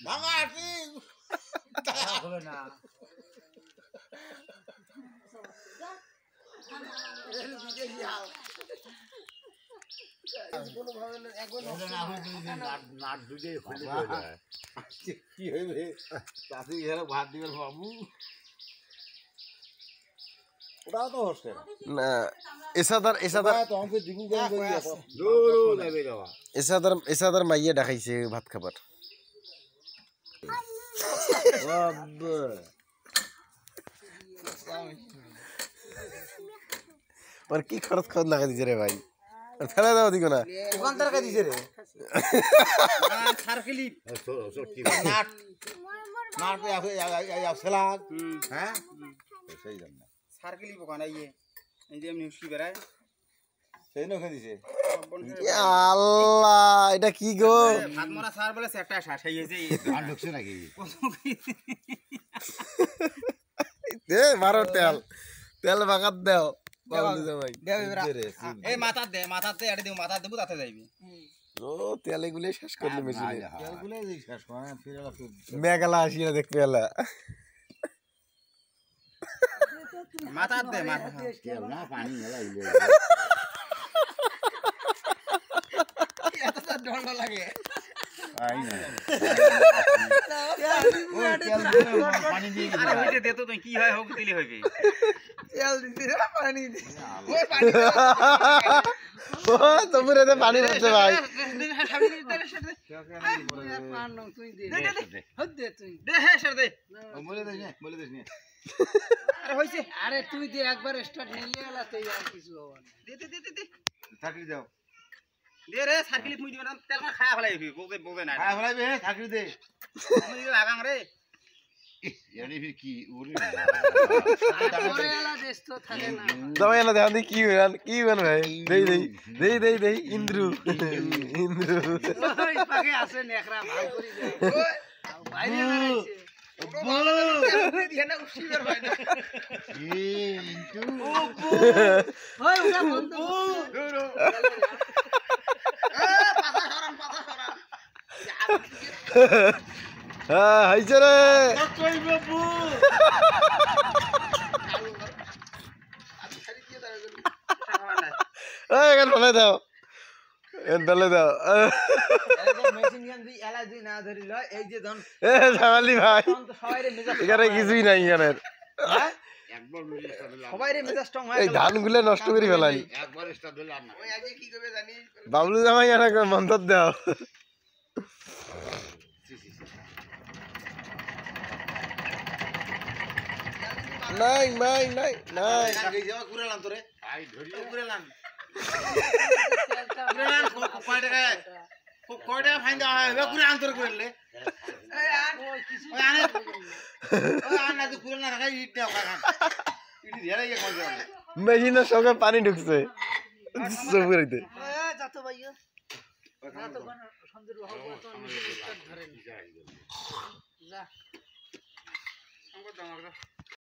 ভাঙা আছি হবে না কি হইবে চাষি ঘরে ভাত দিবেন বাবু ওটাও তো হচ্ছে না এসাদার তো আমাকে দিবু কেন কই আছে এসাদার মাইয়া দেখাইছে ভাত খাবার আর কি খরচ খরচ লাগা দিছে রে ভাই ফেলা দাও দিগো না দোকান টাকা দিছে রে সার্কেলি নাট নাট পে আসলা হ্যাঁ সেই জন্য সার্কেলি দোকান আইয়ে এই যে এমনি উসকি বেরায় সেই নকে দিছে আল্লাহ এটা কি গো ভাত মরা সার বলে সেটা শাসাই হইছে ধান ঢুকছে নাকি দে মারো তেল বাগাত দাও এই মাথাতে আড়ে দিও মাথা দেবো তাতে যাইবি ও তেল এগুলো শেষ করলি মেশিনে তেলগুলো শেষ করে ফিরে মেঘালা আসিয়া দেখতে এলা মাথা দে মাথা তেল না পানি মেলা ইলে এতটা ডল লাগে আই না পানি দিয়ে আরে হইতে দে তো তুই কি হয় হোক দিলে হইবে তেল দিতে পানি দে ওই পানি ও তোমরে দে পানি হচ্ছে ভাই আরে তুই দে একবার স্টার্ট নিলে এলাতে আর কিছু হবে না দে দে দে দে থাকলি দাও দে রে সার্কেলি তুই দিবা তেল খায়া ফলাইবি বলতে বলতে না খায়া ফলাইবি হে থাকলি দে আমি লাগাং রে এনি ফির কি ওরে ওরে এলা দেশ তো থাকে না দাও এলা দেখান কি হইন ভাই দেই ইন্দ্রু ওই পাকে আছে নেকড়া ভাল করি যায় ওই বাইরে দাঁড়াইছে হাইছে রে এখানে ফেলে দাও ফেলে দাও জামালি ভাই এখানে কিছুই নাই এখানে এই ধানগুলো নষ্ট করে ফেলাই বাবলু জামাই এখানে মন্তর দাও নাই নাই নাই নাই মেশিনের সঙ্গে পানি ঢুকছে যা